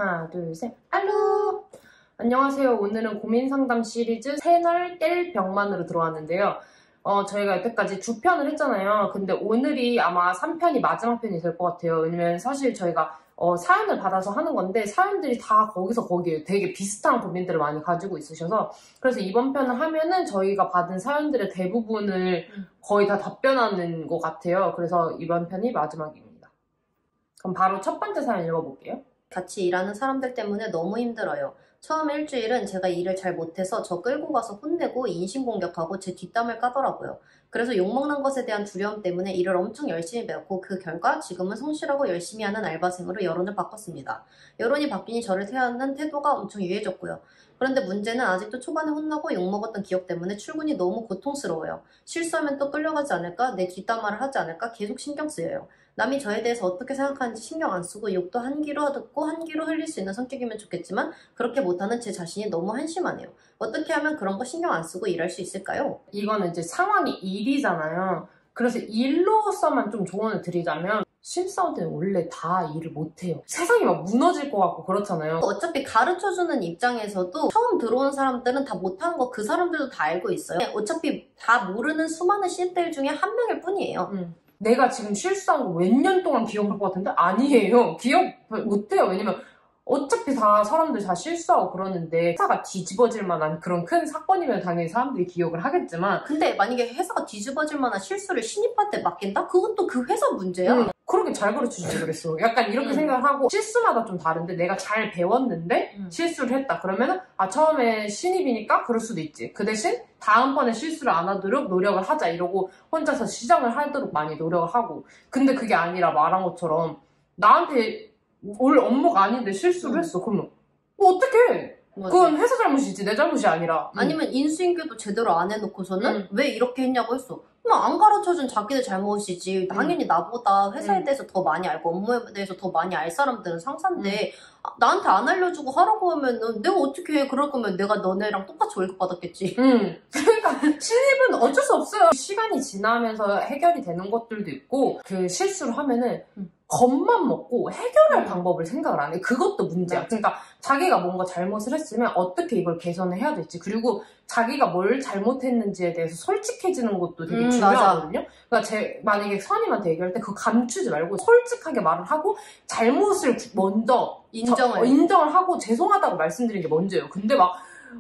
하나, 둘, 셋. 알로! 안녕하세요. 오늘은 고민상담 시리즈 채널 깰 병만으로 들어왔는데요. 저희가 여태까지 2편을 했잖아요. 근데 오늘이 아마 3편이 마지막 편이 될 것 같아요. 왜냐면 사실 저희가 사연을 받아서 하는 건데 사연들이 다 거기서 거기에요. 되게 비슷한 고민들을 많이 가지고 있으셔서 그래서 이번 편을 하면은 저희가 받은 사연들의 대부분을 거의 다 답변하는 것 같아요. 그래서 이번 편이 마지막입니다. 그럼 바로 첫 번째 사연 읽어볼게요. 같이 일하는 사람들 때문에 너무 힘들어요. 처음 일주일은 제가 일을 잘 못해서 저 끌고 가서 혼내고 인신공격하고 제 뒷담을 까더라고요. 그래서 욕먹는 것에 대한 두려움 때문에 일을 엄청 열심히 배웠고 그 결과 지금은 성실하고 열심히 하는 알바생으로 여론을 바꿨습니다. 여론이 바뀌니 저를 대하는 태도가 엄청 유해졌고요. 그런데 문제는 아직도 초반에 혼나고 욕먹었던 기억 때문에 출근이 너무 고통스러워요. 실수하면 또 끌려가지 않을까? 내 뒷담화를 하지 않을까? 계속 신경 쓰여요. 남이 저에 대해서 어떻게 생각하는지 신경 안 쓰고 욕도 한 귀로 듣고 한 귀로 흘릴 수 있는 성격이면 좋겠지만 그렇게 못하는 제 자신이 너무 한심하네요. 어떻게 하면 그런 거 신경 안 쓰고 일할 수 있을까요? 이거는 이제 상황이 일이잖아요. 그래서 일로서만 좀 조언을 드리자면 신입사원들은 원래 다 일을 못해요. 세상이 막 무너질 것 같고 그렇잖아요. 어차피 가르쳐주는 입장에서도 처음 들어온 사람들은 다 못하는 거 그 사람들도 다 알고 있어요. 어차피 다 모르는 수많은 신입들 중에 한 명일 뿐이에요. 내가 지금 실수한 거 몇 년 동안 기억할 것 같은데 아니에요. 기억 못해요. 왜냐면 어차피 다 사람들 다 실수하고 그러는데 회사가 뒤집어질 만한 그런 큰 사건이면 당연히 사람들이 기억을 하겠지만 근데 만약에 회사가 뒤집어질 만한 실수를 신입한테 맡긴다? 그건 또 그 회사 문제야. 그렇게 잘 가르쳐주지 그랬어. 약간 이렇게 생각을 하고 실수마다 좀 다른데 내가 잘 배웠는데 실수를 했다. 그러면은 처음에 신입이니까 그럴 수도 있지. 그 대신 다음번에 실수를 안 하도록 노력을 하자 이러고 혼자서 시정을 하도록 많이 노력을 하고 근데 그게 아니라 말한 것처럼 나한테 올 업무가 아닌데 실수를 했어. 그러면 어떡해. 그건 회사 잘못이지 내 잘못이 아니라. 아니면 인수인계도 제대로 안 해놓고서는 왜 이렇게 했냐고 했어. 안 가르쳐준 자기들 잘못이지. 당연히 나보다 회사에 대해서 더 많이 알고 업무에 대해서 더 많이 알 사람들은 상사인데 나한테 안 알려주고 하라고 하면은 내가 어떻게 해. 그럴 거면 내가 너네랑 똑같이 월급 받았겠지. 그러니까 신입은 어쩔 수 없어요. 시간이 지나면서 해결이 되는 것들도 있고 그 실수를 하면은 겁만 먹고 해결할 방법을 생각을 안 해. 그것도 문제야. 그러니까 자기가 뭔가 잘못을 했으면 어떻게 이걸 개선을 해야 될지 그리고 자기가 뭘 잘못했는지에 대해서 솔직해지는 것도 되게 중요하거든요. 그러니까 만약에 선임한테 얘기할 때 그거 감추지 말고 솔직하게 말을 하고 잘못을 먼저 인정을 하고 죄송하다고 말씀드리는 게 먼저예요. 근데 막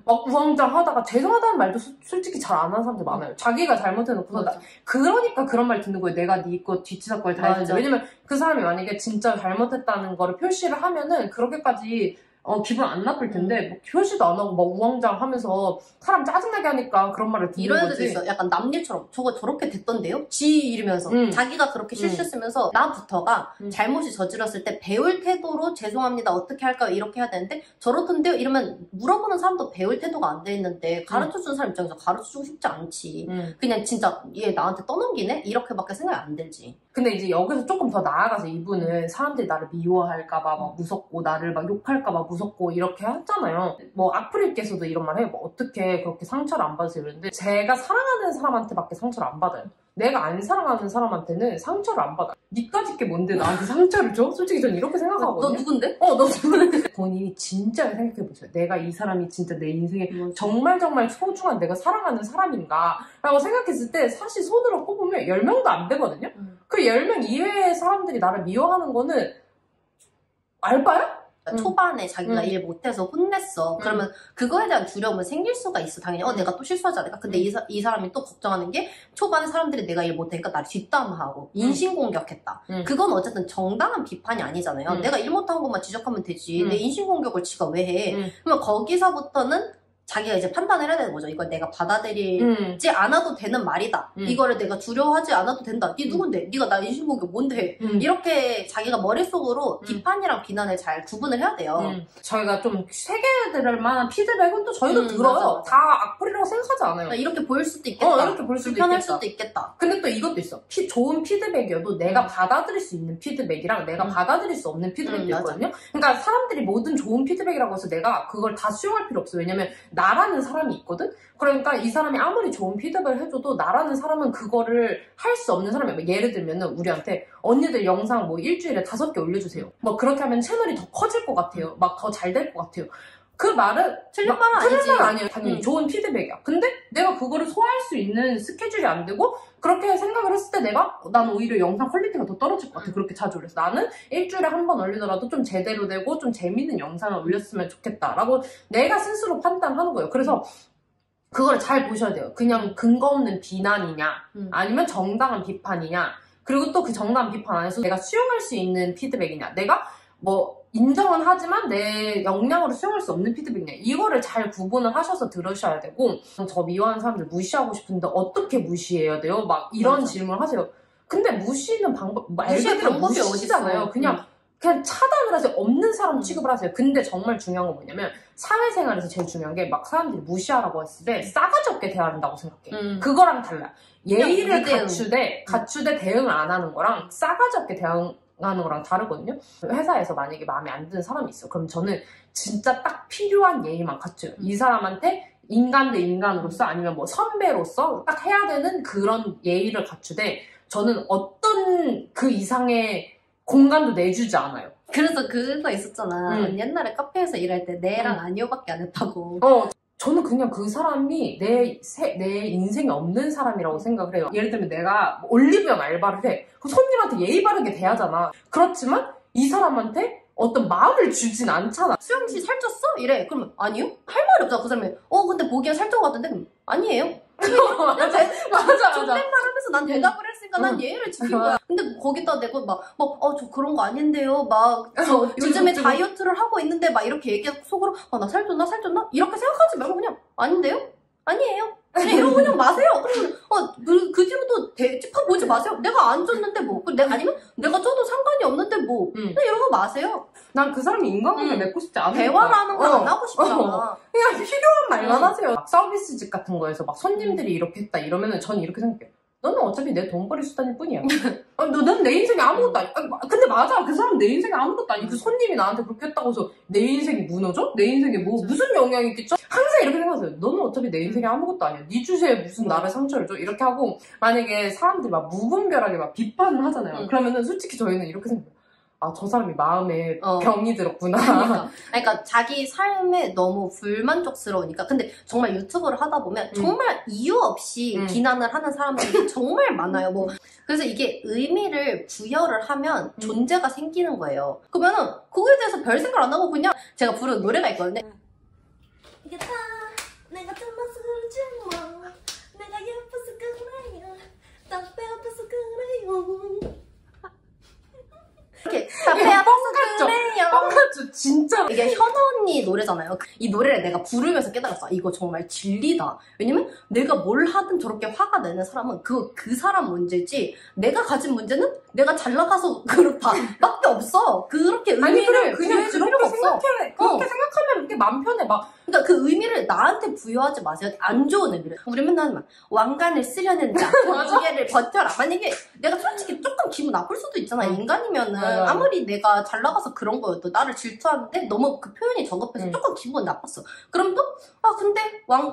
우왕좌왕 하다가 죄송하다는 말도 솔직히 잘 안 하는 사람들 많아요. 자기가 잘못해놓고서 그러니까 그런 말 듣는 거예요. 내가 네 거 뒤치다꺼리 다 했는데. 왜냐면 그 사람이 만약에 진짜 잘못했다는 거를 표시를 하면은 그렇게까지 기분 안 나쁠 텐데 뭐 표시도 안 하고 막 우왕좌왕 하면서 사람 짜증나게 하니까 그런 말을 듣는 이런 거지. 애들도 있어. 약간 남일처럼 저거 저렇게 됐던데요? 지 이러면서 자기가 그렇게 실수했으면서 나부터가 잘못이 저질렀을 때 배울 태도로 죄송합니다 어떻게 할까요? 이렇게 해야 되는데 저렇던데요? 이러면 물어보는 사람도 배울 태도가 안 돼 있는데 가르쳐주는 사람 입장에서 가르쳐주고 싶지 않지. 그냥 진짜 얘 나한테 떠넘기네? 이렇게밖에 생각이 안 들지. 근데 이제 여기서 조금 더 나아가서 이분은 사람들이 나를 미워할까봐 막 무섭고 나를 막 욕할까봐 무섭고 이렇게 하잖아요. 뭐 악플님께서도 이런 말 해요. 뭐 어떻게 그렇게 상처를 안 받으세요? 이러는데 제가 사랑하는 사람한테밖에 상처를 안 받아요. 내가 안 사랑하는 사람한테는 상처를 안 받아. 니까짓 게 뭔데 나한테 상처를 줘? 솔직히 전 이렇게 생각하거든요. 너 누군데? 너 누군데? 본인이 진짜 생각해보세요. 내가 이 사람이 진짜 내 인생에 정말 소중한 내가 사랑하는 사람인가 라고 생각했을 때 사실 손으로 꼽으면 10명도 안 되거든요. 그 10명 이외의 사람들이 나를 미워하는 거는 알바야? 초반에 자기가 일 못해서 혼냈어. 그러면 그거에 대한 두려움은 생길 수가 있어. 당연히 내가 또 실수하지 않을까? 근데 이 사람이 또 걱정하는 게 초반에 사람들이 내가 일 못하니까 나를 뒷담화하고 인신공격했다. 그건 어쨌든 정당한 비판이 아니잖아요. 내가 일 못한 것만 지적하면 되지. 내 인신공격을 지가 왜 해? 그러면 거기서부터는 자기가 이제 판단을 해야 되는 거죠. 이걸 내가 받아들이지 않아도 되는 말이다. 이거를 내가 두려워하지 않아도 된다. 니 누군데? 니가 나 인신공격 뭔데 해? 이렇게 자기가 머릿속으로 비판이랑 비난을 잘 구분을 해야 돼요. 저희가 좀 세계들을 만한 피드백은 또 저희도 들어요. 다 악플이라고 생각하지 않아요. 이렇게 보일 수도 있겠다. 이렇게 보일 수도 불편할 있겠다. 수도 있겠다. 근데 또 이것도 있어. 좋은 피드백이어도 내가 받아들일 수 있는 피드백이랑 내가 받아들일 수 없는 피드백도 있거든요. 그러니까 사람들이 모든 좋은 피드백이라고 해서 내가 그걸 다 수용할 필요 없어. 왜냐면 나라는 사람이 있거든? 그러니까 이 사람이 아무리 좋은 피드백을 해줘도 나라는 사람은 그거를 할 수 없는 사람이야. 예를 들면은 우리한테 언니들 영상 뭐 일주일에 5개 올려주세요. 뭐 그렇게 하면 채널이 더 커질 것 같아요. 막 더 잘 될 것 같아요. 그 말은 틀린 말은 아니지. 틀린 말은 아니에요. 당연히 좋은 피드백이야. 근데 내가 그거를 소화할 수 있는 스케줄이 안 되고 그렇게 생각을 했을 때 난 오히려 영상 퀄리티가 더 떨어질 것 같아. 그렇게 자주 올려서 나는 일주일에 한 번 올리더라도 좀 제대로 되고 좀 재밌는 영상을 올렸으면 좋겠다라고 내가 스스로 판단하는 거예요. 그래서 그걸 잘 보셔야 돼요. 그냥 근거 없는 비난이냐 아니면 정당한 비판이냐, 그리고 또 그 정당한 비판 안에서 내가 수용할 수 있는 피드백이냐, 내가 뭐 인정은 하지만 내 역량으로 수용할 수 없는 피드백이냐, 이거를 잘 구분을 하셔서 들으셔야 되고, 저 미워하는 사람들 무시하고 싶은데 어떻게 무시해야 돼요? 막 이런 맞아. 질문을 하세요. 근데 무시는 무시의 방법이 무시잖아요. 그냥 차단을 하세요. 없는 사람 취급을 하세요. 근데 정말 중요한 건 뭐냐면 사회생활에서 제일 중요한 게 막 사람들이 무시하라고 했을 때 싸가지 없게 대화한다고 생각해. 그거랑 달라. 예의를 갖추되 대응을 안 하는 거랑 싸가지 없게 대응하는 거랑 다르거든요. 회사에서 만약에 마음에 안 드는 사람이 있어. 그럼 저는 진짜 딱 필요한 예의만 갖춰요. 이 사람한테 인간 대 인간으로서 아니면 뭐 선배로서 딱 해야 되는 그런 예의를 갖추되 저는 어떤 그 이상의 공간도 내주지 않아요. 그래서 그거 있었잖아. 옛날에 카페에서 일할 때 내랑 아니오밖에 안 했다고. 저는 그냥 그 사람이 내 인생에 없는 사람이라고 생각을 해요. 예를 들면 내가 올리브영 알바를 해. 그 손님한테 예의 바르게 대하잖아. 그렇지만 이 사람한테 어떤 마음을 주진 않잖아. 수영씨 살쪘어? 이래. 그러면 아니요? 할 말이 없잖아. 그 사람이 근데 보기엔 살쪄 같은데? 그럼 아니에요. 맞아. 존댓말 하면서 난 대답을 했으니까 난 예의를 지킨 거야. 근데 거기다 내고 저 그런 거 아닌데요. 저 요즘에 다이어트를 하고 있는데 막 이렇게 얘기하고 속으로 나 살쪘나? 이렇게 생각하지 말고 그냥 아닌데요? 아니에요. 그냥 이러고 그냥 마세요. 그러면 그 뒤로도 대집합 보지 마세요. 내가 안 쪘는데 뭐. 아니면 내가 쪄도 상관이 없는데 뭐. 그냥 이러고 마세요. 난 그 사람이 인간관계 맺고 싶지 않아. 대화라는 걸 안 하고 싶잖아. 그냥 필요한 말만 하세요. 막 서비스직 같은 거에서 막 손님들이 이렇게 했다 이러면은 저는 이렇게 생각해요. 너는 어차피 내 돈벌이 수단일 뿐이야. 넌 내 인생에 아무것도 아니야. 근데 맞아. 그 사람 내 인생에 아무것도 아니야. 그 손님이 나한테 그렇게 했다고 해서 내 인생이 무너져? 내 인생에 무슨 영향이 있겠죠? 항상 이렇게 생각하세요. 너는 어차피 내 인생에 아무것도 아니야. 네 주제에 무슨 나를 상처를 줘? 이렇게 하고, 만약에 사람들이 막 무분별하게 막 비판을 하잖아요. 그러면은 솔직히 저희는 이렇게 생각해요. 저 사람이 마음에 병이 들었구나. 그러니까 자기 삶에 너무 불만족스러우니까. 근데 정말 유튜브를 하다 보면 정말 이유 없이 비난을 하는 사람들이 정말 많아요. 그래서 이게 의미를 부여를 하면 존재가 생기는 거예요. 그러면은 그거에 대해서 별 생각 안 하고 그냥 제가 부른 노래가 있거든요. 이게 다 내가 닮아서 그러지 뭐. 내가 예뻐서 그래요. 나 배고파서 그래요. 이렇게 다 배아파서 그래요. 뻥같죠. 진짜. 이게 현아 언니 노래잖아요. 이 노래를 내가 부르면서 깨달았어. 이거 정말 진리다. 왜냐면 내가 뭘 하든 저렇게 화가 내는 사람은 그 사람 문제지, 내가 가진 문제는 내가 잘 나가서 그렇다 밖에 없어. 그렇게 의미를 그냥 필요가 없어. 그렇게 생각하면 이렇게 맘 편해. 그러니까 그 의미를 나한테 부여하지 마세요. 안 좋은 의미를. 우리 맨날 막 왕관을 쓰려는 자, 무게를 버텨라. 만약에 내가 솔직히 조금 기분 나쁠 수도 있잖아. 인간이면은 아무리 내가 잘 나가서 그런 거여도 나를 질투하는데 너무 그 표현이 저급해서 조금 기분 나빴어. 그럼 또 근데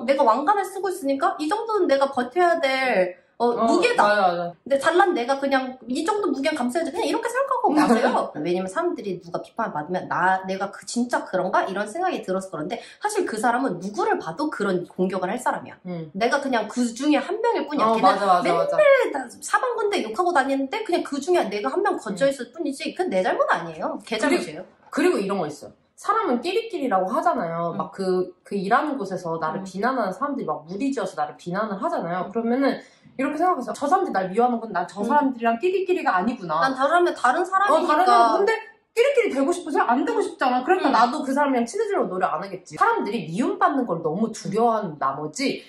내가 왕관을 쓰고 있으니까 이 정도는 내가 버텨야 될 무게다. 맞아. 근데 잘난 내가 그냥 이 정도 무게는 감싸야지. 그냥 이렇게 생각하고 마세요. 왜냐면 사람들이 누가 비판을 받으면 내가 진짜 그런가? 이런 생각이 들어서 그런데 사실 그 사람은 누구를 봐도 그런 공격을 할 사람이야. 내가 그냥 그 중에 한 명일 뿐이야. 걔는 맨날 사방군데 욕하고 다니는데 그냥 그 중에 내가 한 명 거쳐있을 뿐이지 그건 내 잘못 아니에요. 걔 잘못이에요. 그리고 이런 거 있어요. 사람은 끼리끼리라고 하잖아요. 막 그 일하는 곳에서 나를 비난하는 사람들이 막 무리지어서 나를 비난을 하잖아요. 그러면은 이렇게 생각해서 저 사람들이 날 미워하는 건 난 저 사람들이랑 끼리끼리가 아니구나. 난 다른 사람이니까. 근데 끼리끼리 되고 싶어서 안 되고 싶잖아. 그러니까 나도 그 사람이랑 친해지려고 노력 안 하겠지. 사람들이 미움받는 걸 너무 두려워하는 나머지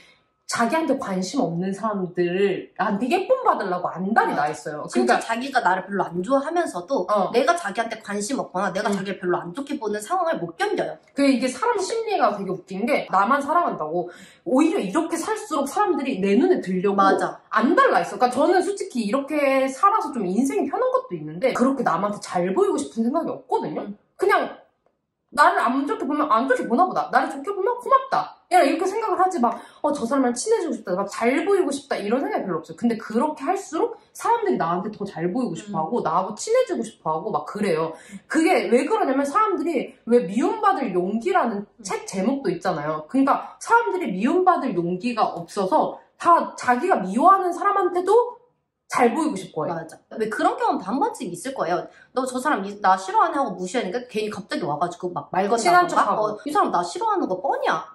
자기한테 관심 없는 사람들한테 예쁨 받으려고 안달이 나 있어요. 진짜 자기가 나를 별로 안 좋아하면서도 내가 자기한테 관심 없거나 내가 자기를 별로 안 좋게 보는 상황을 못 견뎌요. 이게 사람 심리가 되게 웃긴 게 나만 사랑한다고 오히려 이렇게 살수록 사람들이 내 눈에 들려고 안 달라 있어. 그러니까 저는 솔직히 이렇게 살아서 좀 인생이 편한 것도 있는데 그렇게 남한테 잘 보이고 싶은 생각이 없거든요. 그냥 나를 안 좋게 보면 안 좋게 보나 보다. 나를 좋게 보면 고맙다. 이렇게 생각을 하지 막, 저 사람이랑 친해지고 싶다. 막 잘 보이고 싶다. 이런 생각이 별로 없어요. 근데 그렇게 할수록 사람들이 나한테 더 잘 보이고 싶어 하고, 나하고 친해지고 싶어 하고 막 그래요. 그게 왜 그러냐면 사람들이 왜 미움받을 용기라는 책 제목도 있잖아요. 그러니까 사람들이 미움받을 용기가 없어서 다 자기가 미워하는 사람한테도 잘 보이고 싶어요. 맞아. 왜 그런 경험도 한 번쯤 있을 거예요. 너 저 사람 나 싫어하네 하고 무시하니까 괜히 갑자기 와가지고 막 말 친한 건다던가 척하고. 이 사람 나 싫어하는 거 뻔이야.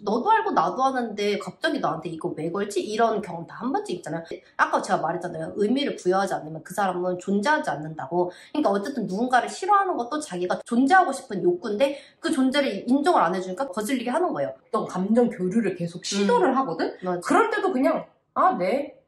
너도 알고 나도 하는데 갑자기 나한테 이거 왜 걸지? 이런 경험 다 한 번쯤 있잖아요. 아까 제가 말했잖아요. 의미를 부여하지 않으면 그 사람은 존재하지 않는다고. 그러니까 어쨌든 누군가를 싫어하는 것도 자기가 존재하고 싶은 욕구인데 그 존재를 인정을 안 해주니까 거슬리게 하는 거예요. 어떤 감정 교류를 계속 시도를 하거든? 맞아. 그럴 때도 그냥 네.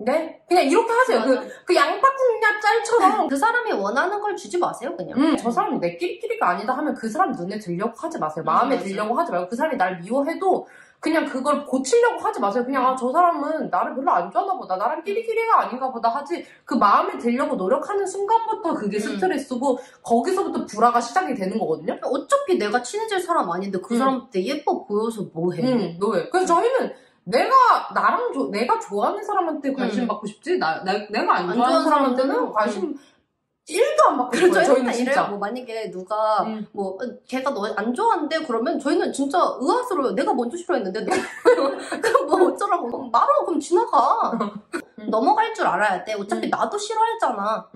네? 그냥 이렇게 하세요. 그 양파국냐 짤처럼. 그 사람이 원하는 걸 주지 마세요, 그냥. 저 사람이 내 끼리끼리가 아니다 하면 그 사람 눈에 들려고 하지 마세요. 마음에 맞아. 들려고 하지 말고 그 사람이 날 미워해도 그냥 그걸 고치려고 하지 마세요. 그냥 저 사람은 나를 별로 안 좋아하나 보다. 나랑 끼리끼리가 아닌가 보다 하지. 그 마음에 들려고 노력하는 순간부터 그게 스트레스고 거기서부터 불화가 시작이 되는 거거든요. 어차피 내가 친해질 사람 아닌데 그 사람한테 예뻐 보여서 뭐해. 뭐해. 그래서 저희는 내가 좋아하는 사람한테 관심 받고 싶지 내가 안 좋아하는 사람한테는 관심 1도 안 받고 싶어요. 저희는 진짜. 이래요. 뭐 만약에 누가 뭐 걔가 너 안 좋아한대 그러면 저희는 진짜 의아스러워요. 내가 먼저 싫어했는데 너 그럼 뭐 어쩌라고 말아. 그럼 지나가. 넘어갈 줄 알아야 돼. 어차피 나도 싫어했잖아.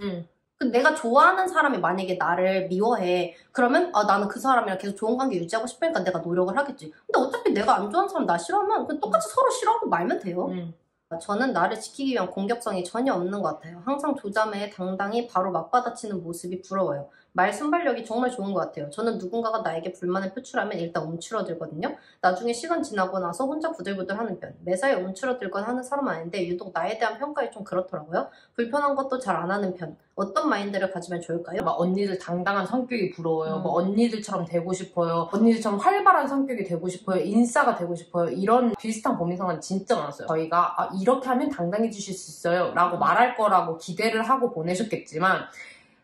내가 좋아하는 사람이 만약에 나를 미워해. 그러면 나는 그 사람이랑 계속 좋은 관계 유지하고 싶으니까 내가 노력을 하겠지. 근데 어차피 내가 안 좋아하는 사람 나 싫어하면 그냥 똑같이 서로 싫어하고 말면 돼요. 저는 나를 지키기 위한 공격성이 전혀 없는 것 같아요. 항상 조자매에 당당히 바로 맞받아치는 모습이 부러워요. 말 순발력이 정말 좋은 것 같아요. 저는 누군가가 나에게 불만을 표출하면 일단 움츠러들거든요. 나중에 시간 지나고 나서 혼자 부들부들하는 편. 매사에 움츠러들건 하는 사람 아닌데 유독 나에 대한 평가에 좀 그렇더라고요. 불편한 것도 잘 안 하는 편. 어떤 마인드를 가지면 좋을까요? 막 언니들 당당한 성격이 부러워요. 뭐 언니들처럼 되고 싶어요. 언니들처럼 활발한 성격이 되고 싶어요. 인싸가 되고 싶어요. 이런 비슷한 고민상은 진짜 많았어요. 저희가 이렇게 하면 당당해지실 수 있어요 라고 말할 거라고 기대를 하고 보내셨겠지만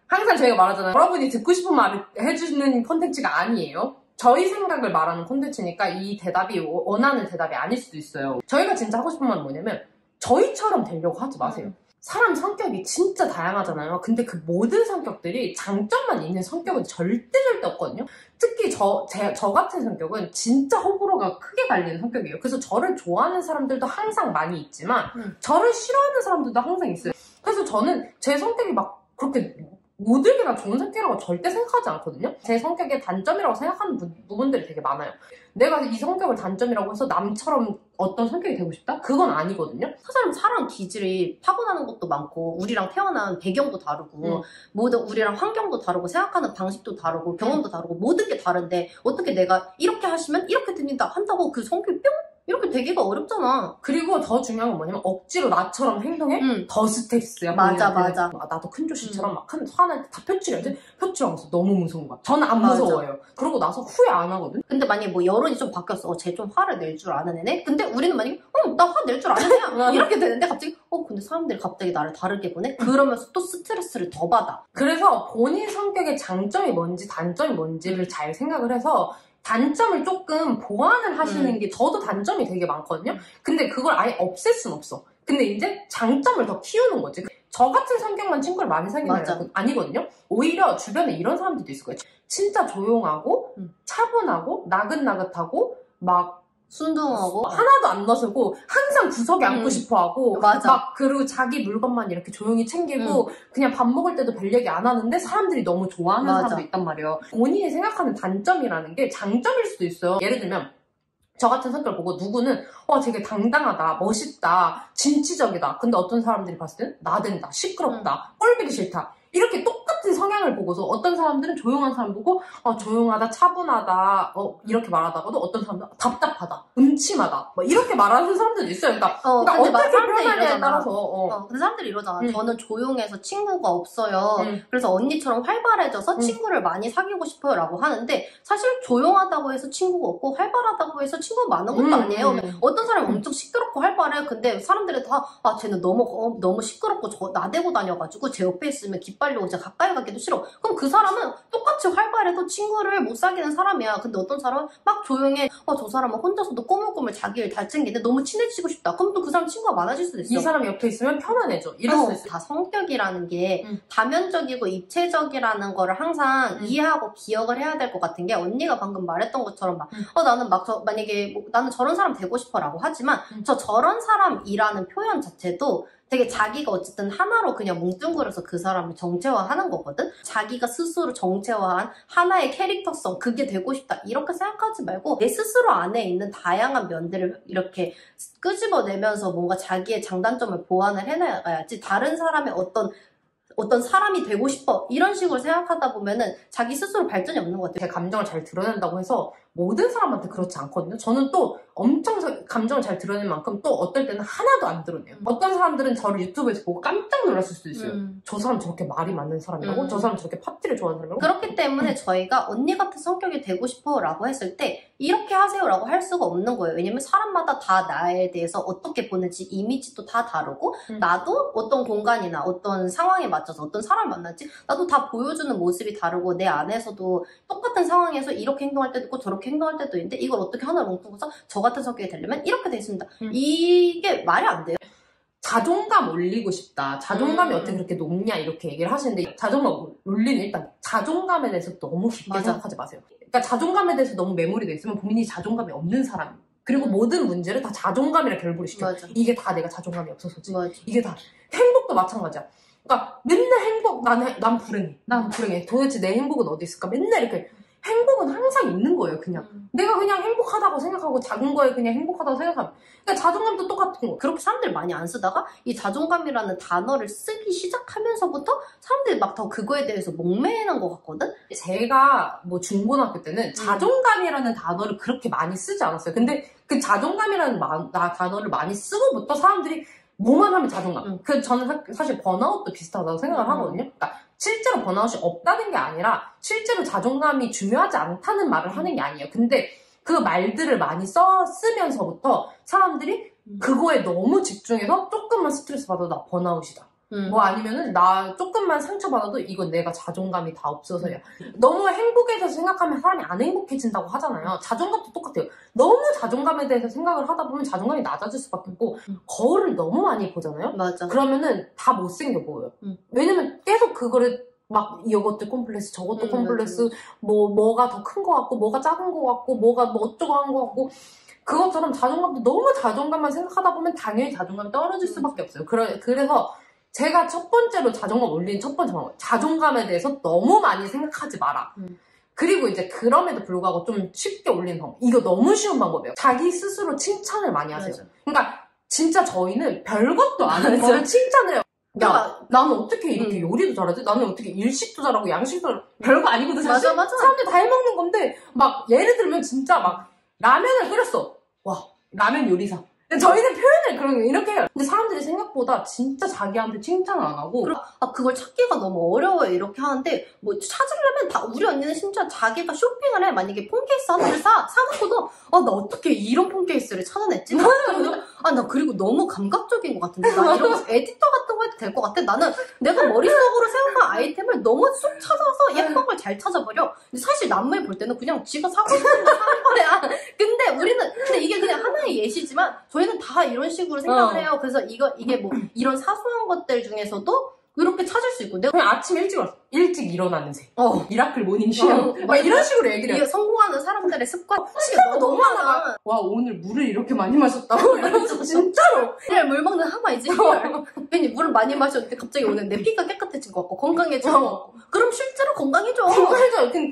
항상 저희가 말하잖아요. 여러분이 듣고 싶은 말을 해주는 콘텐츠가 아니에요. 저희 생각을 말하는 콘텐츠니까 이 대답이 원하는 대답이 아닐 수도 있어요. 저희가 진짜 하고 싶은 말은 뭐냐면 저희처럼 되려고 하지 마세요. 사람 성격이 진짜 다양하잖아요. 근데 그 모든 성격들이 장점만 있는 성격은 절대 없거든요. 특히 저 같은 성격은 진짜 호불호가 크게 갈리는 성격이에요. 그래서 저를 좋아하는 사람들도 항상 많이 있지만 저를 싫어하는 사람들도 항상 있어요. 그래서 저는 제 성격이 막 그렇게 모두에게 다 좋은 성격이라고 절대 생각하지 않거든요. 제 성격의 단점이라고 생각하는 부분들이 되게 많아요. 내가 이 성격을 단점이라고 해서 남처럼 어떤 성격이 되고 싶다? 그건 아니거든요. 사람 기질이 타고나는 것도 많고 우리랑 태어난 배경도 다르고 모든 우리랑 환경도 다르고 생각하는 방식도 다르고 경험도 다르고 모든 게 다른데 어떻게 내가 이렇게 하시면 이렇게 됩니다 한다고 그 성격이 뿅? 이렇게 되기가 어렵잖아. 그리고 더 중요한 건 뭐냐면 억지로 나처럼 행동해? 더 스트레스야. 맞아. 나도 큰 조씨처럼 막 화날 때 다 표출해야지? 표출하면서 너무 무서운 거야. 저는 안 무서워요. 그러고 나서 후회 안 하거든? 근데 만약에 뭐 여론이 좀 바뀌었어. 쟤 좀 화를 낼 줄 아는 애네? 근데 우리는 만약에 나 화 낼 줄 아는 애야. 이렇게 되는데 갑자기 근데 사람들이 갑자기 나를 다르게 보네? 그러면서 또 스트레스를 더 받아. 그래서 본인 성격의 장점이 뭔지 단점이 뭔지를 잘 생각을 해서 단점을 조금 보완을 하시는 게 저도 단점이 되게 많거든요. 근데 그걸 아예 없앨 순 없어. 근데 이제 장점을 더 키우는 거지. 저 같은 성격만 친구를 많이 사귀는 건 아니거든요. 오히려 주변에 이런 사람들도 있을 거예요. 진짜 조용하고 차분하고 나긋나긋하고 막 순둥하고 하나도 안 나서고 항상 구석에 앉고 싶어하고 막 그리고 자기 물건만 이렇게 조용히 챙기고 그냥 밥 먹을 때도 별 얘기 안 하는데 사람들이 너무 좋아하는 사람도 있단 말이에요. 본인이 생각하는 단점이라는 게 장점일 수도 있어요. 예를 들면 저 같은 성격을 보고 누구는 되게 당당하다, 멋있다, 진취적이다. 근데 어떤 사람들이 봤을 때는 나댄다, 시끄럽다, 꼴보기 싫다. 이렇게 똑같은 성향을 보고서 어떤 사람들은 조용한 사람 보고 조용하다, 차분하다 이렇게 말하다가도 어떤 사람들은 답답하다, 음침하다 뭐 이렇게 말하는 사람들도 있어요. 그러니까 어떻게 표현하냐에 따라서 근데 사람들이 이러잖아. 저는 조용해서 친구가 없어요. 그래서 언니처럼 활발해져서 친구를 많이 사귀고 싶어요 라고 하는데 사실 조용하다고 해서 친구가 없고 활발하다고 해서 친구가 많은 것도 아니에요. 어떤 사람이 엄청 시끄럽고 활발해. 근데 사람들이 다 쟤는 너무 시끄럽고 나대고 다녀가지고 제 옆에 있으면 기빨려고 진짜 가까이 가기 하기도 싫어. 그럼 그 사람은 똑같이 활발해도 친구를 못 사귀는 사람이야. 근데 어떤 사람은 막 조용해. 저 사람은 혼자서도 꼬물꼬물 자기 일 잘 챙기는데 너무 친해지고 싶다. 그럼 또 그 사람 친구가 많아질 수도 있어. 이 사람 옆에 있으면 편안해져. 이럴 수도 있어. 다 성격이라는 게 다면적이고 입체적이라는 거를 항상 이해하고 기억을 해야 될 것 같은 게 언니가 방금 말했던 것처럼 막 나는 막 만약에 나는 저런 사람 되고 싶어라고 하지만 저런 사람이라는 표현 자체도 되게 자기가 어쨌든 하나로 그냥 뭉뚱그려서 그 사람을 정체화하는 거거든? 자기가 스스로 정체화한 하나의 캐릭터성, 그게 되고 싶다. 이렇게 생각하지 말고 내 스스로 안에 있는 다양한 면들을 이렇게 끄집어내면서 뭔가 자기의 장단점을 보완을 해나가야지 다른 사람의 어떤 사람이 되고 싶어 이런 식으로 생각하다 보면은 자기 스스로 발전이 없는 것 같아요. 제 감정을 잘 드러낸다고 해서 모든 사람한테 그렇지 않거든요. 저는 또 엄청 감정을 잘 드러낼 만큼 또 어떨 때는 하나도 안 드러내요. 어떤 사람들은 저를 유튜브에서 보고 깜짝 놀랐을 수도 있어요. 저 사람 저렇게 말이 많은 사람이라고? 저 사람 저렇게 팝티를 좋아하는 사람이라고? 그렇기 때문에 저희가 언니 같은 성격이 되고 싶어 라고 했을 때 이렇게 하세요 라고 할 수가 없는 거예요. 왜냐면 사람마다 다 나에 대해서 어떻게 보는지 이미지도 다 다르고 나도 어떤 공간이나 어떤 상황에 맞춰서 어떤 사람을 만났지 나도 다 보여주는 모습이 다르고 내 안에서도 똑같은 상황에서 이렇게 행동할 때도 있고 저렇게 행동할 때도 있는데 이걸 어떻게 하나를 뭉뚱해서 저 같은 성격이 되려면 이렇게 돼 있습니다. 이게 말이 안 돼요. 자존감 올리고 싶다. 자존감이 어떻게 그렇게 높냐 이렇게 얘기를 하시는데 자존감 올리는 일단 자존감에 대해서 너무 깊게 생각하지 마세요. 그러니까 자존감에 대해서 너무 매몰이 돼 있으면 본인이 자존감이 없는 사람. 그리고 모든 문제를 다 자존감이라 결부를 시켜요. 이게 다 내가 자존감이 없어서지. 이게 다 행복도 마찬가지야. 그러니까 맨날 행복, 난 불행해. 난 불행해. 도대체 내 행복은 어디 있을까? 맨날 이렇게 행복은 항상 있는 거예요, 그냥. 내가 그냥 행복하다고 생각하고 작은 거에 그냥 행복하다고 생각하면. 그러니까 자존감도 똑같은 거. 그렇게 사람들이 많이 안 쓰다가 이 자존감이라는 단어를 쓰기 시작하면서부터 사람들이 막 더 그거에 대해서 목매이는 것 같거든? 제가 뭐 중고등학교 때는 자존감이라는 단어를 그렇게 많이 쓰지 않았어요. 근데 그 자존감이라는 단어를 많이 쓰고부터 사람들이 뭐만 하면 자존감. 저는 사실 번아웃도 비슷하다고 생각을 하거든요. 그러니까 실제로 번아웃이 없다는 게 아니라 실제로 자존감이 중요하지 않다는 말을 하는 게 아니에요. 근데 그 말들을 많이 쓰면서부터 사람들이 그거에 너무 집중해서 조금만 스트레스 받아도 나 번아웃이다. 뭐 아니면은 나 조금만 상처받아도 이건 내가 자존감이 다 없어서야. 너무 행복에 대해서 생각하면 사람이 안 행복해진다고 하잖아요. 자존감도 똑같아요. 너무 자존감에 대해서 생각을 하다 보면 자존감이 낮아질 수밖에 없고 거울을 너무 많이 보잖아요. 맞아. 그러면은 다 못생겨 보여요. 왜냐면 계속 그거를 막 이것도 콤플렉스 저것도 콤플렉스 뭐가 더 큰 거 같고 뭐가 작은 거 같고 뭐가 뭐 어쩌고 한 거 같고 그것처럼 자존감도 너무 자존감만 생각하다 보면 당연히 자존감이 떨어질 수밖에 없어요. 그래서 제가 첫 번째로 자존감 올리는 첫 번째 방법, 자존감에 대해서 너무 많이 생각하지 마라. 그리고 이제 그럼에도 불구하고 좀 쉽게 올리는 방법, 이거 너무 쉬운 방법이에요. 자기 스스로 칭찬을 많이 하세요. 그러니까 진짜 저희는 별것도 안 하는 거를 칭찬을 해요. 야, 나는 어떻게 이렇게 요리도 잘하지? 나는 어떻게 일식도 잘하고 양식도 잘하고 별거 아니거든 사실. 맞아. 사람들 다 해먹는 건데 막 예를 들면 진짜 막 라면을 끓였어. 와, 라면 요리사. 저희는 표현을 이렇게 해요. 근데 사람들이 생각보다 진짜 자기한테 칭찬을 안 하고 그걸 찾기가 너무 어려워요. 이렇게 하는데 뭐 찾으려면 다 우리 언니는 심지어 자기가 쇼핑을 해. 만약에 폰케이스 하나를 사놓고도 나 어떻게 이런 폰케이스를 찾아냈지? 나 그리고 너무 감각적인 것 같은데 나 이런 거 에디터 같은 거 해도 될 것 같아. 나는 내가 머릿속으로 생각한 아이템을 너무 쏙 찾아서 예쁜 걸 잘 찾아버려. 근데 사실 남의 볼 때는 그냥 지가 사고 싶은 거 사는 거야. 근데 이게 그냥 하나의 예시지만 저희는 다 이런 식으로 생각을 해요. 그래서 이게 뭐 이런 사소한 것들 중에서도 이렇게 찾을 수 있고 내가 그냥 아침 일찍 일어나는 새 미라클 모닝 쉬어 막 이런 식으로 얘기를 해요. 성공하는 사람들의 습관 시간도 너무 많아. 와 오늘 물을 이렇게 많이 마셨다고 이러면서 진짜로 그냥 물 먹는 하마이지. 괜히 물을 많이 마셨는데 갑자기 오늘 내 피가 깨끗해진 것 같고 건강해진 것 같고 그럼 실제로 건강해져.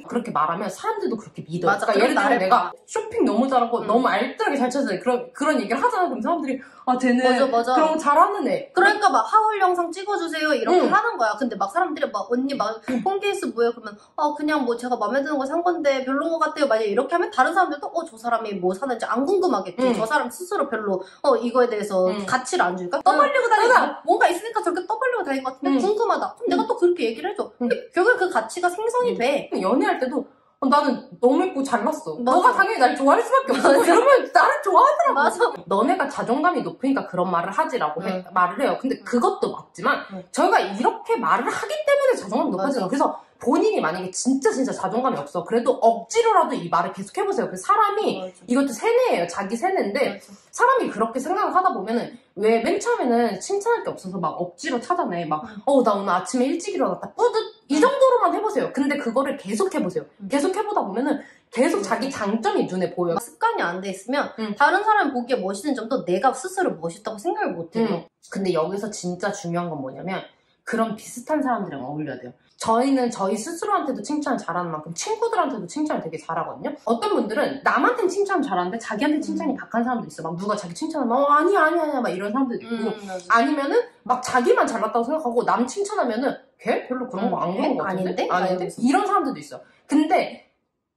그렇게 말하면 사람들도 그렇게 믿어요. 맞아. 그러니까 예를 들면 내가 쇼핑 너무 잘하고 너무 알뜰하게 잘 찾아내 그런 얘기를 하잖아. 그럼 사람들이 쟤는 맞아. 그런 거 잘하는 애. 그러니까 막 하울 영상 찍어주세요 이렇게 하는 거야. 근데 막 사람들이 막 언니 막 폰케이스 뭐예요? 그러면 그냥 뭐 제가 마음에 드는 거 산 건데 별로인 것 같아요. 만약에 이렇게 하면 다른 사람들도 저 사람이 뭐 사는지 안 궁금하겠지. 저 사람 스스로 별로 이거에 대해서 가치를 안 주니까 떠벌리고 다니고 뭔가 있으니까 저렇게 떠벌리고 다닐 것 같은데 궁금하다. 그럼 내가 또 그렇게 얘기를 해줘. 근데 결국 그 가치가 생성이 돼. 연애할 때도 나는 너무 예쁘고 잘났어. 맞아. 너가 당연히 날 좋아할 수밖에 없어. 이러면 나를 좋아하더라고. 맞아. 너네가 자존감이 높으니까 그런 말을 하지라고 말을 해요. 근데 그것도 맞지만 저희가 이렇게 말을 하기 때문에 자존감이 높아지는 거예요. 그래서 본인이 만약에 진짜 자존감이 없어. 그래도 억지로라도 이 말을 계속 해보세요. 그 사람이 맞아. 이것도 세뇌예요. 자기 세뇌인데 맞아. 사람이 그렇게 생각을 하다 보면은 왜 맨 처음에는 칭찬할 게 없어서 막 억지로 찾아내. 막 나 오늘 아침에 일찍 일어났다. 뿌듯 이 정도로만 해보세요. 근데 그거를 계속 해보세요. 계속 해보다 보면은 계속 자기 장점이 눈에 보여요. 습관이 안 돼 있으면 다른 사람이 보기에 멋있는 점도 내가 스스로 멋있다고 생각을 못해요. 근데 여기서 진짜 중요한 건 뭐냐면 그런 비슷한 사람들이랑 어울려야 돼요. 저희는 저희 스스로한테도 칭찬을 잘하는 만큼 친구들한테도 칭찬을 되게 잘하거든요. 어떤 분들은 남한테는 칭찬을 잘하는데 자기한테 칭찬이 박한 사람도 있어. 막 누가 자기 칭찬하면 아니야 막 이런 사람들도 있고 아니면은 막 자기만 잘났다고 생각하고 남 칭찬하면은 걔 별로 그런 거 안 그런 거 같은데? 아닌데? 이런 사람들도 있어. 근데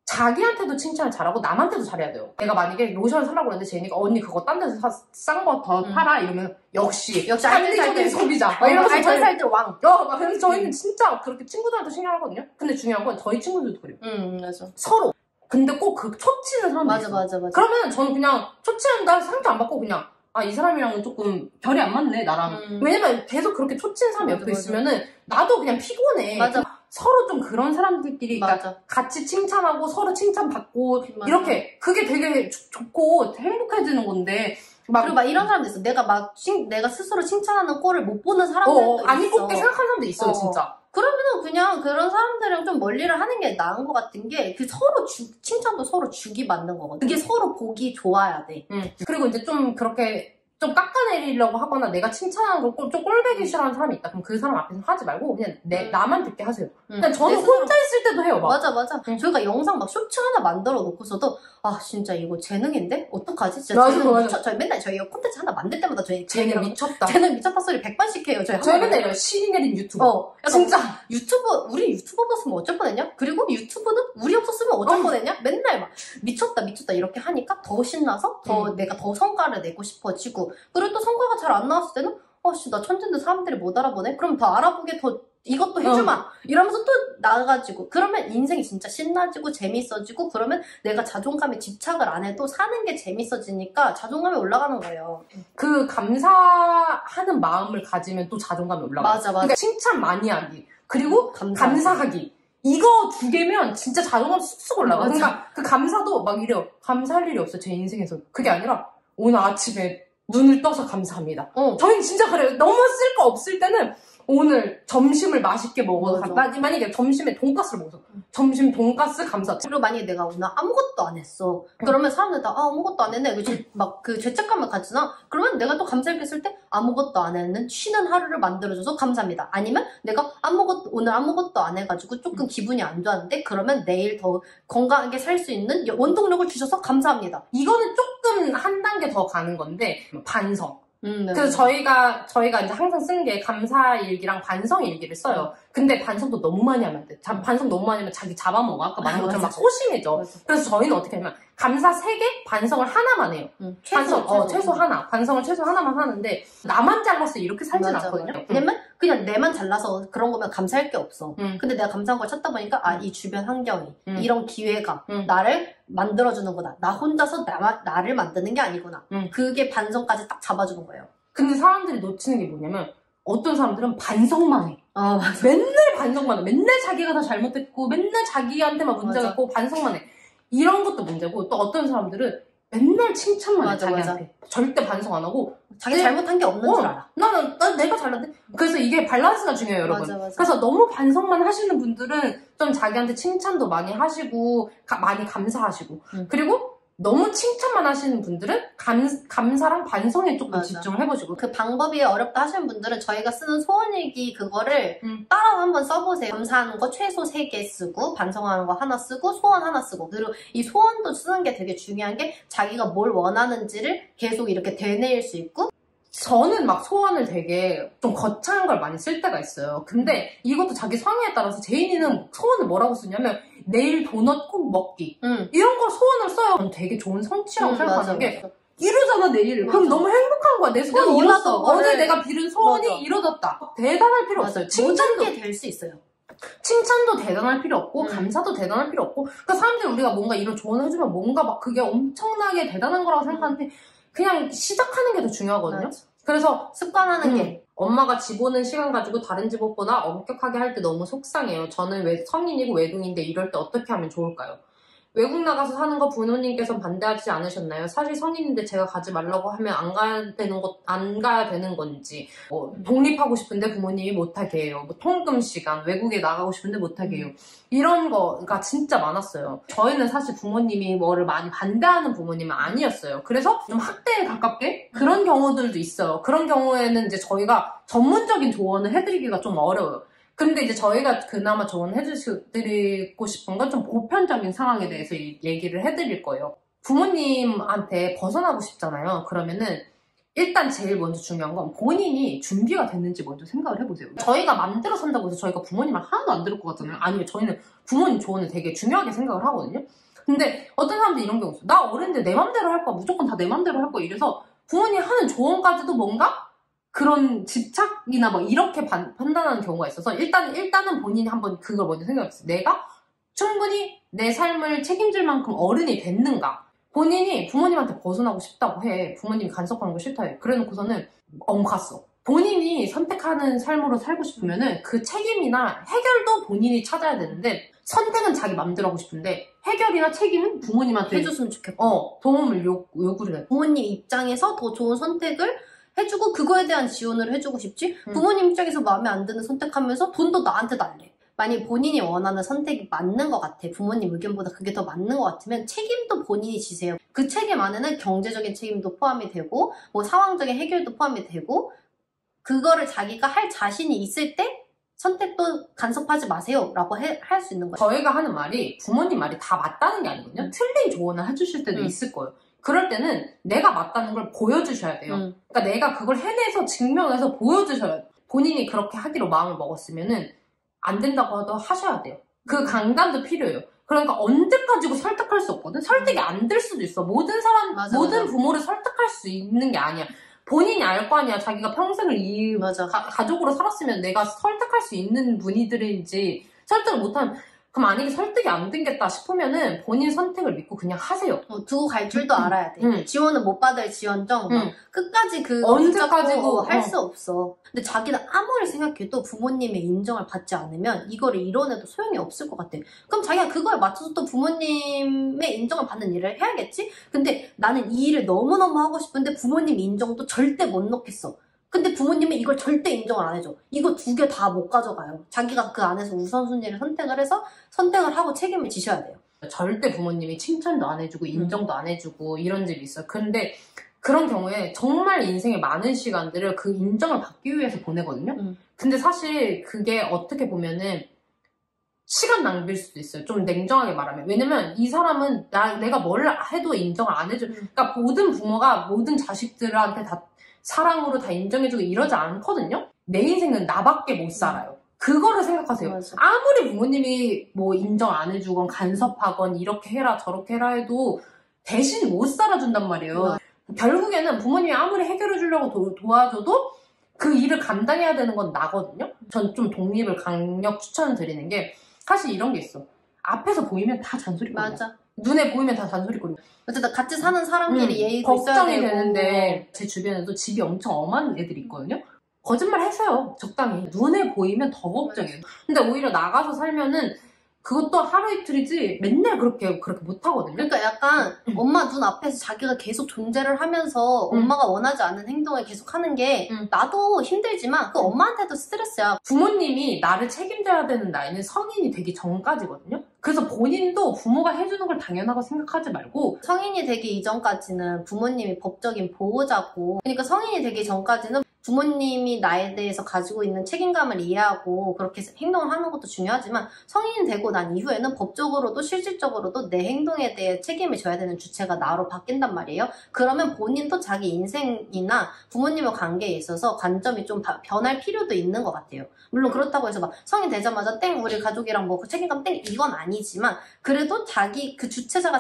자기한테도 칭찬을 잘하고 남한테도 잘해야 돼요. 내가 만약에 로션을 사려고 했는데 제니가 언니 그거 딴 데서 싼 거 더 팔아 이러면 역시 합리적인 소비자 막 이러면서 알뜰살뜰 왕. 막 그래서 저희는 진짜 그렇게 친구들한테 신경하거든요. 근데 중요한 건 저희 친구들도 그래요. 맞아. 서로. 근데 꼭 그 초치는 사람도 있어. 맞아. 그러면 저는 그냥 초치한다 상처 안 받고 그냥 이 사람이랑은 조금 결이 안 맞네 나랑. 왜냐면 계속 그렇게 초치는 사람이 옆에 있으면은 나도 그냥 피곤해. 맞아. 서로 좀 그런 사람들끼리 그러니까 같이 칭찬하고 서로 칭찬받고 이렇게 그게 되게 좋고 행복해지는 건데 그리고 막 이런 사람도 있어. 내가 스스로 칭찬하는 꼴을 못 보는 사람들도 있어. 안 이롭게 생각하는 사람도 있어요 진짜. 그러면은 그냥 그런 사람들이랑 좀 멀리를 하는 게 나은 것 같은 게 그 서로 칭찬도 서로 주기 맞는 거거든. 그게 서로 보기 좋아야 돼. 그리고 이제 좀 그렇게 좀 깎아내리려고 하거나 내가 칭찬하는 걸 좀 꼴배기 싫어하는 사람이 있다. 그럼 그 사람 앞에서 하지 말고 그냥 나만 듣게 하세요. 그냥 저는 혼자 있을 때도 해요. 막. 맞아. 저희가 영상 막 쇼츠 하나 만들어 놓고서도 진짜 이거 재능인데? 어떡하지? 진짜 맞아. 저희 맨날 저희 콘텐츠 하나 만들 때마다 쟤는 미쳤다. 쟤는 미쳤다 소리 100번씩 해요. 저희 맨날 이래요. 신이 내린 유튜버. 진짜. 우리 유튜버 없었으면 어쩔 뻔했냐? 그리고 유튜브는 우리 없었으면 어쩔 뻔했냐? 맨날 막 미쳤다 이렇게 하니까 더 신나서 내가 더 성과를 내고 싶어지고 그리고 또 성과가 잘 안 나왔을 때는 나 천재인데 사람들이 못 알아보네? 그럼 더 알아보게 더 이것도 해주마! 이러면서 또 나가지고 그러면 인생이 진짜 신나지고 재밌어지고 그러면 내가 자존감에 집착을 안 해도 사는 게 재밌어지니까 자존감이 올라가는 거예요. 그 감사하는 마음을 가지면 또 자존감이 올라가요. 맞아. 그러니까 칭찬 많이 하기 그리고 감사하기 이거 두 개면 진짜 자존감 쑥쑥 올라가. 그러니까 그 감사도 막 이래요. 감사할 일이 없어 제 인생에서. 그게 아니라 오늘 아침에 눈을 떠서 감사합니다. 저희는 진짜 그래요. 너무 쓸 거 없을 때는 오늘 점심을 맛있게 먹어서 만약에 점심에 돈가스를 먹어서 점심 돈가스 감사. 그리고 만약에 내가 오늘 아무것도 안 했어. 그러면 사람들 다 아무것도 안 했네. 막 그 죄책감을 가지나? 그러면 내가 또 감사했을 때 아무것도 안 했는 쉬는 하루를 만들어줘서 감사합니다. 아니면 내가 오늘 아무것도 안 해가지고 조금 기분이 안 좋았는데 그러면 내일 더 건강하게 살 수 있는 원동력을 주셔서 감사합니다. 이거는 조금 한 단계 더 가는 건데 반성. 네. 그래서 저희가 이제 항상 쓰는 게 감사일기랑 반성일기를 써요. 근데 반성도 너무 많이 하면 안 돼. 반성 너무 많이 하면 자기 잡아먹어. 아까 말한 것처럼 막 소심해져. 맞아. 그래서 저희는 어떻게 하냐면 감사 3개, 반성을 하나만 해요. 최소 하나. 반성을 최소 하나만 하는데 나만 잘랐어 이렇게 살진 않거든요. 왜냐면 그냥 내만 잘라서 그런 거면 감사할 게 없어. 근데 내가 감사한 걸 찾다 보니까 이 주변 환경이 이런 기회가 나를 만들어주는구나. 나 혼자서 나를 만드는 게 아니구나. 그게 반성까지 딱 잡아주는 거예요. 근데 사람들이 놓치는 게 뭐냐면 어떤 사람들은 반성만 해. 맞아. 맨날 반성만 해. 맨날 자기가 다 잘못했고 맨날 자기한테만 문제가 있고 반성만 해. 이런 것도 문제고 또 어떤 사람들은 맨날 칭찬만 해 자기한테. 절대 반성 안 하고 자기 잘못한 게 없는 줄 알아. 난 내가 잘났대. 그래서 이게 밸런스가 중요해요, 여러분. 맞아. 그래서 너무 반성만 하시는 분들은 좀 자기한테 칭찬도 많이 하시고 많이 감사하시고 그리고 너무 칭찬만 하시는 분들은 감사랑 반성에 조금 집중을 해보시고 그 방법이 어렵다 하시는 분들은 저희가 쓰는 소원일기 그거를 따라서 한번 써보세요. 감사하는 거 최소 3개 쓰고 반성하는 거 하나 쓰고 소원 하나 쓰고 그리고 이 소원도 쓰는 게 되게 중요한 게 자기가 뭘 원하는지를 계속 이렇게 되뇌일 수 있고 저는 막 소원을 되게 좀 거창한 걸 많이 쓸 때가 있어요. 근데 이것도 자기 성향에 따라서 제인이는 소원을 뭐라고 쓰냐면 내일 도넛 꼭 먹기 이런 걸 소원을 써요. 저는 되게 좋은 성취라고 생각하는 게 이루잖아 내일. 그럼 너무 행복한 거야. 내 소원이 이뤘어. 어제 내가 빌은 소원이 이루어졌다. 대단할 필요 없어요. 모든 게 될 수 있어요. 칭찬도 대단할 필요 없고 감사도 대단할 필요 없고 그러니까 사람들이 우리가 뭔가 이런 조언을 해주면 뭔가 막 그게 엄청나게 대단한 거라고 생각하는데 그냥 시작하는 게 더 중요하거든요. 맞아. 그래서 습관하는 게 엄마가 집 오는 시간 가지고 다른 집보다 엄격하게 할 때 너무 속상해요. 저는 왜 성인이고 외동인데 이럴 때 어떻게 하면 좋을까요? 외국 나가서 사는 거 부모님께서 반대하지 않으셨나요? 사실 성인인데 제가 가지 말라고 하면 안 가야 되는 건지 독립하고 싶은데 부모님이 못하게 해요. 뭐 통금 시간, 외국에 나가고 싶은데 못하게 해요. 이런 거가 진짜 많았어요. 저희는 사실 부모님이 뭐를 많이 반대하는 부모님은 아니었어요. 그래서 좀 학대에 가깝게 그런 경우들도 있어요. 그런 경우에는 이제 저희가 전문적인 조언을 해드리기가 좀 어려워요. 근데 이제 저희가 그나마 조언해드리고 싶은 건 좀 보편적인 상황에 대해서 얘기를 해드릴 거예요. 부모님한테 벗어나고 싶잖아요. 그러면은 일단 제일 먼저 중요한 건 본인이 준비가 됐는지 먼저 생각을 해보세요. 저희가 맘대로 산다고 해서 저희가 부모님 말 하나도 안 들을 것 같잖아요. 아니면 저희는 부모님 조언을 되게 중요하게 생각을 하거든요. 근데 어떤 사람들이 이런 경우 있어요. 나 어른데 내 맘대로 할 거야. 무조건 다 내 맘대로 할 거야. 이래서 부모님이 하는 조언까지도 뭔가 그런 집착이나 막 이렇게 판단하는 경우가 있어서 일단은 본인이 한번 그걸 먼저 생각해봤어요. 내가 충분히 내 삶을 책임질 만큼 어른이 됐는가? 본인이 부모님한테 벗어나고 싶다고 해. 부모님이 간섭하는 거 싫다 해. 그래 놓고서는 갔어. 본인이 선택하는 삶으로 살고 싶으면은 그 책임이나 해결도 본인이 찾아야 되는데 선택은 자기 맘대로 하고 싶은데 해결이나 책임은 부모님한테 해줬으면 좋겠고 도움을 요구를 해. 부모님 입장에서 더 좋은 선택을 해주고 그거에 대한 지원을 해주고 싶지 부모님 입장에서 마음에 안 드는 선택하면서 돈도 나한테 달래. 만약 본인이 원하는 선택이 맞는 것 같아. 부모님 의견보다 그게 더 맞는 것 같으면 책임도 본인이 지세요. 그 책임 안에는 경제적인 책임도 포함이 되고 뭐 상황적인 해결도 포함이 되고 그거를 자기가 할 자신이 있을 때 선택도 간섭하지 마세요 라고 할 수 있는 거예요. 저희가 하는 말이 부모님 말이 다 맞다는 게 아니거든요. 틀린 조언을 해주실 때도 있을 거예요. 그럴 때는 내가 맞다는 걸 보여주셔야 돼요. 그러니까 내가 그걸 해내서 증명해서 보여주셔야 돼요. 본인이 그렇게 하기로 마음을 먹었으면은 안 된다고 하도 하셔야 돼요. 그 강단도 필요해요. 그러니까 언제 가지고 설득할 수 없거든. 설득이 안 될 수도 있어. 모든 부모를 설득할 수 있는 게 아니야. 본인이 알 거 아니야. 자기가 평생을 가족으로 살았으면 내가 설득할 수 있는 분이들인지 설득을 못하면 그럼 만약에 설득이 안 되겠다 싶으면은 본인 선택을 믿고 그냥 하세요. 두고 갈 줄도 알아야 돼. 지원을 못 받을 지원정 끝까지 언제까지고 할 수 없어. 근데 자기는 아무리 생각해도 부모님의 인정을 받지 않으면 이거를 이뤄내도 소용이 없을 것 같아. 그럼 자기가 그거에 맞춰서 또 부모님의 인정을 받는 일을 해야겠지? 근데 나는 이 일을 너무너무 하고 싶은데 부모님 인정도 절대 못 넣겠어. 근데 부모님은 이걸 절대 인정을 안 해줘. 이거 두 개 다 못 가져가요. 자기가 그 안에서 우선순위를 선택을 해서 선택을 하고 책임을 지셔야 돼요. 절대 부모님이 칭찬도 안 해주고 인정도 안 해주고 이런 집이 있어요. 근데 그런 경우에 정말 인생의 많은 시간들을 그 인정을 받기 위해서 보내거든요. 근데 사실 그게 어떻게 보면은 시간 낭비일 수도 있어요. 좀 냉정하게 말하면. 왜냐면 이 사람은 내가 뭘 해도 인정을 안 해줘. 그러니까 모든 부모가 모든 자식들한테 다 사랑으로 다 인정해주고 이러지 않거든요? 내 인생은 나밖에 못 살아요. 그거를 생각하세요. 맞아. 아무리 부모님이 뭐 인정 안 해주건 간섭하건 이렇게 해라 저렇게 해라 해도 대신 못 살아준단 말이에요. 결국에는 부모님이 아무리 해결해주려고 도와줘도 그 일을 감당해야 되는 건 나거든요? 전 좀 독립을 강력 추천드리는 게 사실 이런 게 있어. 앞에서 보이면 다 잔소리거든요. 맞아. 눈에 보이면 다 잔소리거든요. 어쨌든 같이 사는 사람끼리 예의도 걱정이 되는데 제 주변에도 집이 엄청 엄한 애들이 있거든요. 거짓말 했어요. 적당히. 눈에 보이면 더 걱정해요. 근데 오히려 나가서 살면은 그것도 하루 이틀이지 맨날 그렇게 못하거든요. 그러니까 약간 엄마 눈 앞에서 자기가 계속 존재를 하면서 엄마가 원하지 않는 행동을 계속 하는 게 나도 힘들지만 그 엄마한테도 스트레스야. 부모님이 나를 책임져야 되는 나이는 성인이 되기 전까지거든요. 그래서 본인도 부모가 해주는 걸 당연하고 생각하지 말고 성인이 되기 이전까지는 부모님이 법적인 보호자고 그러니까 성인이 되기 전까지는 부모님이 나에 대해서 가지고 있는 책임감을 이해하고 그렇게 행동을 하는 것도 중요하지만 성인이 되고 난 이후에는 법적으로도 실질적으로도 내 행동에 대해 책임을 져야 되는 주체가 나로 바뀐단 말이에요. 그러면 본인도 자기 인생이나 부모님의 관계에 있어서 관점이 좀 변할 필요도 있는 것 같아요. 물론 그렇다고 해서 막 성인 되자마자 땡 우리 가족이랑 뭐 그 책임감 땡 이건 아니지만 그래도 그 주체자가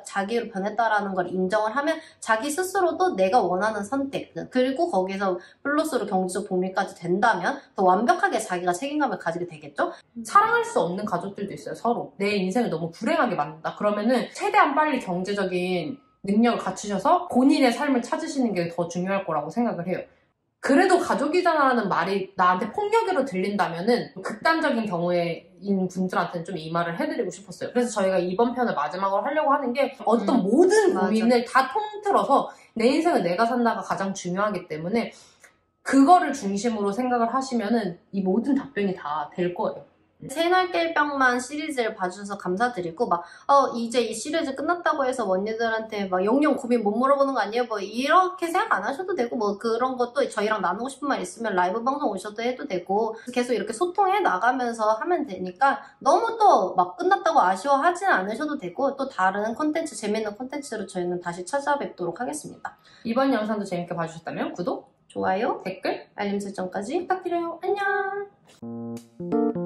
자기로 변했다라는 걸 인정을 하면 자기 스스로도 내가 원하는 선택 그리고 거기서 플러스로 경제적 복리까지 된다면 더 완벽하게 자기가 책임감을 가지게 되겠죠? 사랑할 수 없는 가족들도 있어요, 서로. 내 인생을 너무 불행하게 만든다. 그러면은 최대한 빨리 경제적인 능력을 갖추셔서 본인의 삶을 찾으시는 게 더 중요할 거라고 생각을 해요. 그래도 가족이잖아라는 말이 나한테 폭력으로 들린다면은 극단적인 경우에인 분들한테는 좀 이 말을 해드리고 싶었어요. 그래서 저희가 이번 편을 마지막으로 하려고 하는 게 어떤 모든 고민을 다 통틀어서 내 인생을 내가 산다가 가장 중요하기 때문에 그거를 중심으로 생각을 하시면은 이 모든 답변이 다 될 거예요. 새날깰병만 시리즈를 봐주셔서 감사드리고 이제 이 시리즈 끝났다고 해서 언니들한테 영영 고민 못 물어보는 거 아니에요? 이렇게 생각 안 하셔도 되고 그런 것도 저희랑 나누고 싶은 말 있으면 라이브 방송 오셔도 해도 되고 계속 이렇게 소통해 나가면서 하면 되니까 너무 또 끝났다고 아쉬워하진 않으셔도 되고 또 다른 콘텐츠, 재밌는 콘텐츠로 저희는 다시 찾아뵙도록 하겠습니다. 이번 영상도 재밌게 봐주셨다면 구독, 좋아요, 댓글, 알림 설정까지 부탁드려요. 안녕!